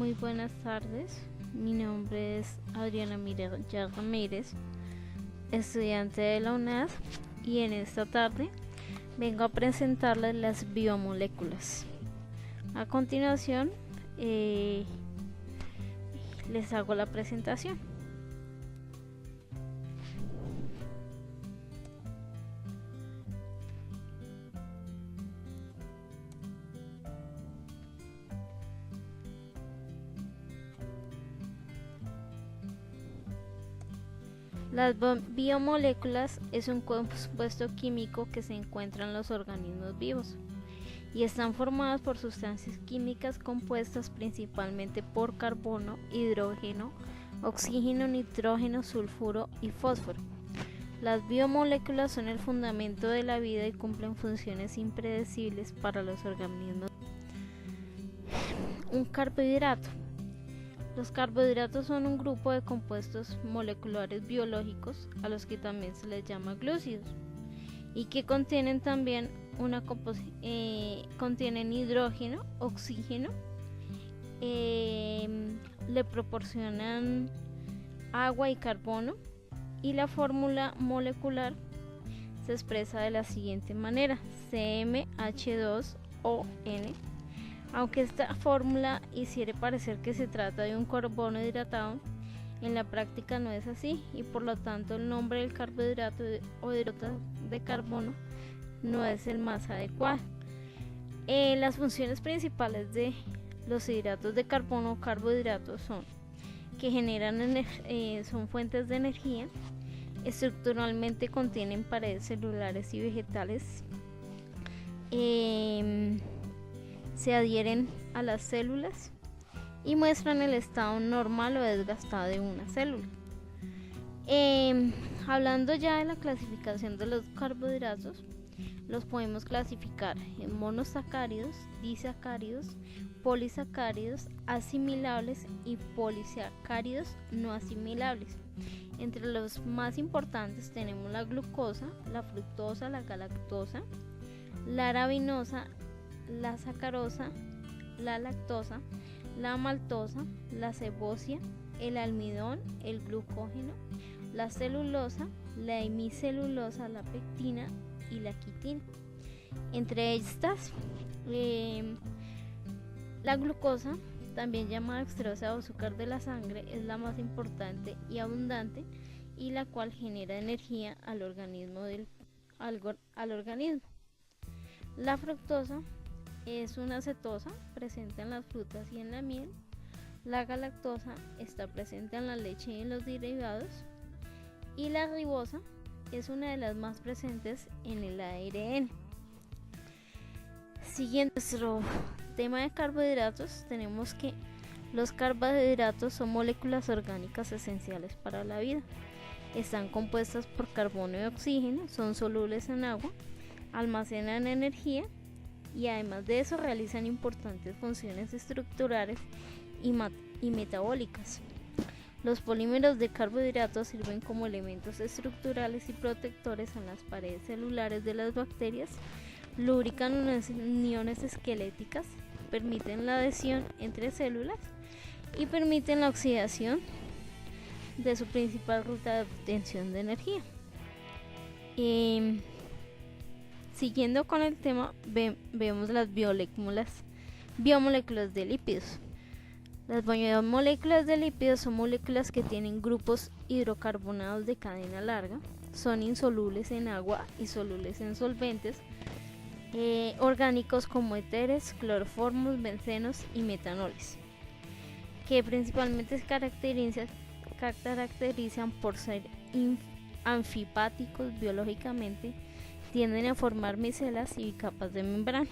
Muy buenas tardes, mi nombre es Adriana Mirella Ramírez, estudiante de la UNAD, y en esta tarde vengo a presentarles las biomoléculas. A continuación les hago la presentación. Las biomoléculas es un compuesto químico que se encuentra en los organismos vivos y están formadas por sustancias químicas compuestas principalmente por carbono, hidrógeno, oxígeno, nitrógeno, sulfuro y fósforo. Las biomoléculas son el fundamento de la vida y cumplen funciones impredecibles para los organismos. Un carbohidrato. Los carbohidratos son un grupo de compuestos moleculares biológicos a los que también se les llama glúcidos y que contienen también contienen hidrógeno, oxígeno, le proporcionan agua y carbono, y la fórmula molecular se expresa de la siguiente manera: CmH2ON. Aunque esta fórmula hiciera parecer que se trata de un carbono hidratado, en la práctica no es así, y por lo tanto el nombre del carbohidrato o hidrato de carbono no es el más adecuado. Las funciones principales de los hidratos de carbono o carbohidratos son que son fuentes de energía, estructuralmente contienen paredes celulares y vegetales, se adhieren a las células y muestran el estado normal o desgastado de una célula. Hablando ya de la clasificación de los carbohidratos, los podemos clasificar en monosacáridos, disacáridos, polisacáridos, asimilables y polisacáridos no asimilables. Entre los más importantes tenemos la glucosa, la fructosa, la galactosa, la arabinosa, la sacarosa, la lactosa, la maltosa, la cebosia, el almidón, el glucógeno, la celulosa, la hemicelulosa, la pectina y la quitina. Entre estas, la glucosa, también llamada dextrosa o azúcar de la sangre, es la más importante y abundante, y la cual genera energía al organismo. La fructosa es una cetosa presente en las frutas y en la miel. La galactosa está presente en la leche y en los derivados. Y la ribosa es una de las más presentes en el ARN. Siguiendo nuestro tema de carbohidratos, tenemos que los carbohidratos son moléculas orgánicas esenciales para la vida. Están compuestas por carbono y oxígeno, son solubles en agua, almacenan energía y además de eso realizan importantes funciones estructurales y metabólicas. Los polímeros de carbohidratos sirven como elementos estructurales y protectores en las paredes celulares de las bacterias, lubrican unas uniones esqueléticas, permiten la adhesión entre células y permiten la oxidación de su principal ruta de obtención de energía. Siguiendo con el tema, vemos las biomoléculas de lípidos. Las biomoléculas de lípidos son moléculas que tienen grupos hidrocarbonados de cadena larga, son insolubles en agua y solubles en solventes orgánicos como éteres, cloroformos, bencenos y metanoles, que principalmente se caracterizan por ser anfipáticos biológicamente, tienden a formar micelas y capas de membrana,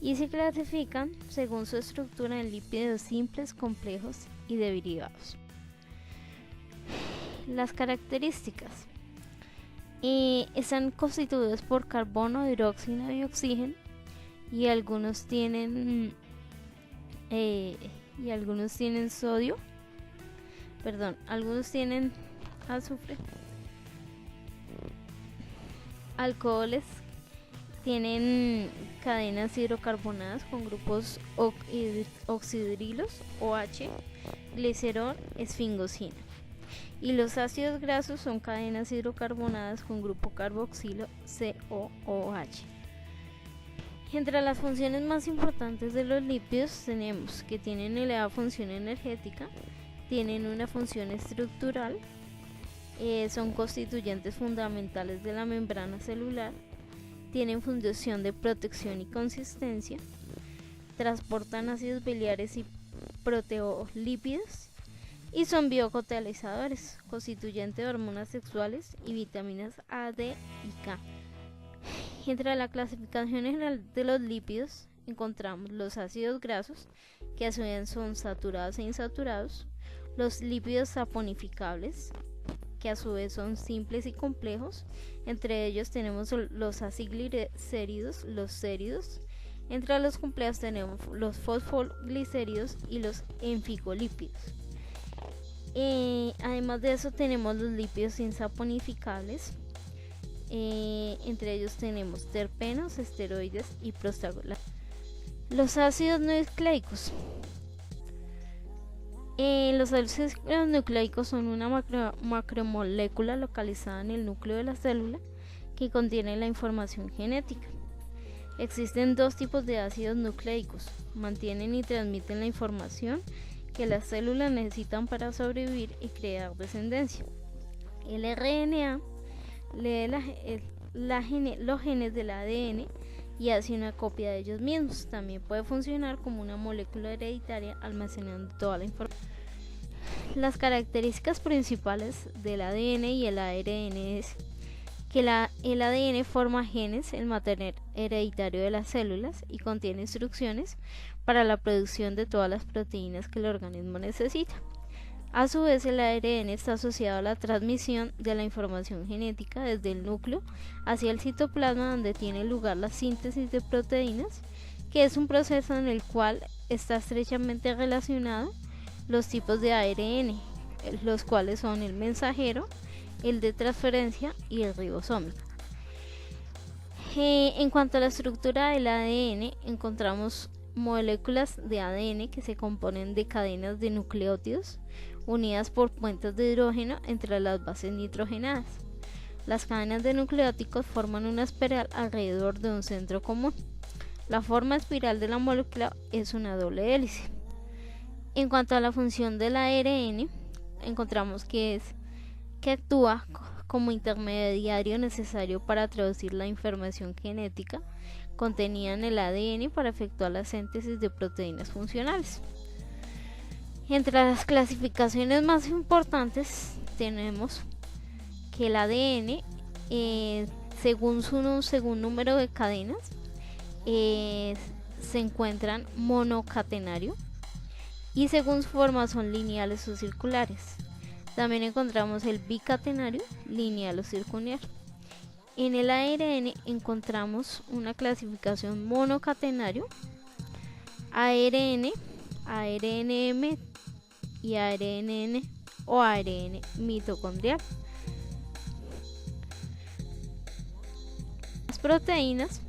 y se clasifican según su estructura en lípidos simples, complejos y derivados. Las características están constituidos por carbono, hidrógeno y oxígeno, y algunos tienen algunos tienen azufre, alcoholes tienen cadenas hidrocarbonadas con grupos oxidrilos, OH, glicerol, esfingosina. Y los ácidos grasos son cadenas hidrocarbonadas con grupo carboxilo, COOH. Entre las funciones más importantes de los lípidos tenemos que tienen elevada función energética, tienen una función estructural, son constituyentes fundamentales de la membrana celular, tienen función de protección y consistencia, transportan ácidos biliares y proteolípidos y son biocatalizadores, constituyentes de hormonas sexuales y vitaminas A, D y K. Entre la clasificación general de los lípidos encontramos los ácidos grasos, que a su vez son saturados e insaturados, los lípidos saponificables, que a su vez son simples y complejos. Entre ellos tenemos los aciglicéridos, los séridos. Entre los complejos tenemos los fosfoglicéridos y los enfingolípidos. Además de eso tenemos los lípidos insaponificables. Entre ellos tenemos terpenos, esteroides y prostaglandinos. Los ácidos nucleicos. Los ácidos nucleicos son una macromolécula localizada en el núcleo de la célula que contiene la información genética. Existen dos tipos de ácidos nucleicos: mantienen y transmiten la información que las células necesitan para sobrevivir y crear descendencia. El RNA lee los genes del ADN y hace una copia de ellos mismos. También puede funcionar como una molécula hereditaria almacenando toda la información. Las características principales del ADN y el ARN es que el ADN forma genes, el material hereditario de las células, y contiene instrucciones para la producción de todas las proteínas que el organismo necesita. A su vez, el ARN está asociado a la transmisión de la información genética desde el núcleo hacia el citoplasma, donde tiene lugar la síntesis de proteínas, que es un proceso en el cual está estrechamente relacionado los tipos de ARN, los cuales son el mensajero, el de transferencia y el ribosómico. En cuanto a la estructura del ADN, encontramos moléculas de ADN que se componen de cadenas de nucleótidos unidas por puentes de hidrógeno entre las bases nitrogenadas. Las cadenas de nucleótidos forman una espiral alrededor de un centro común. La forma espiral de la molécula es una doble hélice. En cuanto a la función del ARN, encontramos que actúa como intermediario necesario para traducir la información genética contenida en el ADN para efectuar la síntesis de proteínas funcionales. Entre las clasificaciones más importantes tenemos que el ADN, según su número de cadenas, se encuentran monocatenario, y según su forma son lineales o circulares. También encontramos el bicatenario, lineal o circular. En el ARN encontramos una clasificación monocatenario, ARN, ARNM y ARNN o ARN mitocondrial. Las proteínas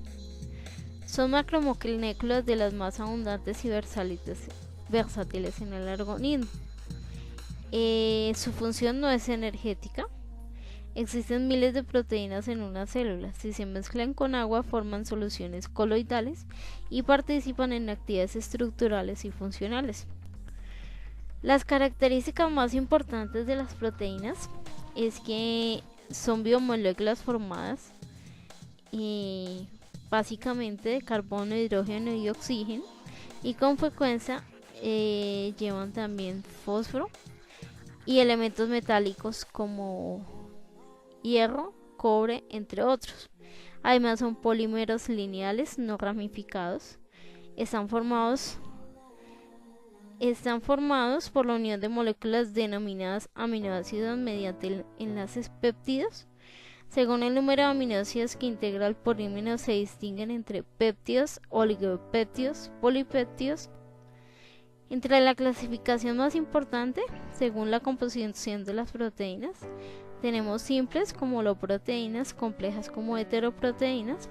son macromoléculas de las más abundantes y versátiles en el organismo. Su función no es energética. Existen miles de proteínas en una célula. Si se mezclan con agua forman soluciones coloidales y participan en actividades estructurales y funcionales. Las características más importantes de las proteínas es que son biomoléculas formadas básicamente de carbono, hidrógeno y oxígeno, y con frecuencia llevan también fósforo y elementos metálicos como hierro, cobre, entre otros. Además son polímeros lineales no ramificados. Están formados por la unión de moléculas denominadas aminoácidos mediante enlaces péptidos. Según el número de aminoácidos que integra el polímero se distinguen entre péptidos, oligopéptidos, polipéptidos. Entre la clasificación más importante, según la composición de las proteínas, Tenemos simples como holoproteínas, complejas como heteroproteínas,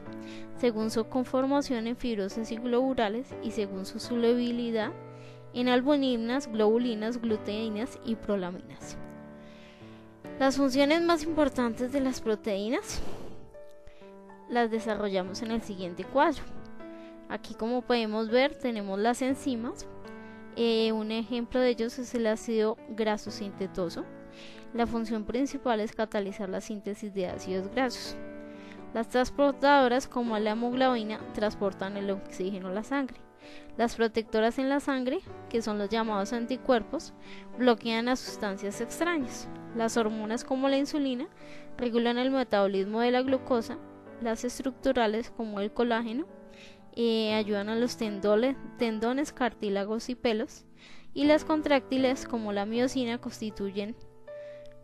según su conformación en fibrosas y globulares y según su solubilidad en albuninas, globulinas, gluteínas y prolaminas. Las funciones más importantes de las proteínas las desarrollamos en el siguiente cuadro. Aquí, como podemos ver, tenemos las enzimas. Un ejemplo de ellos es el ácido graso sintetoso. La función principal es catalizar la síntesis de ácidos grasos. Las transportadoras, como la hemoglobina, transportan el oxígeno a la sangre. Las protectoras en la sangre, que son los llamados anticuerpos, bloquean las sustancias extrañas. Las hormonas, como la insulina, regulan el metabolismo de la glucosa. Las estructurales, como el colágeno, ayudan a los tendones, cartílagos y pelos. Y las contráctiles, como la miosina, constituyen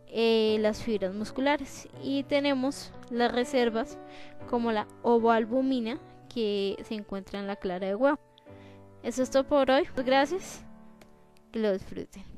las fibras musculares. Y tenemos las reservas, como la ovoalbumina, que se encuentra en la clara de huevo. Eso es todo por hoy. Gracias. Que lo disfruten.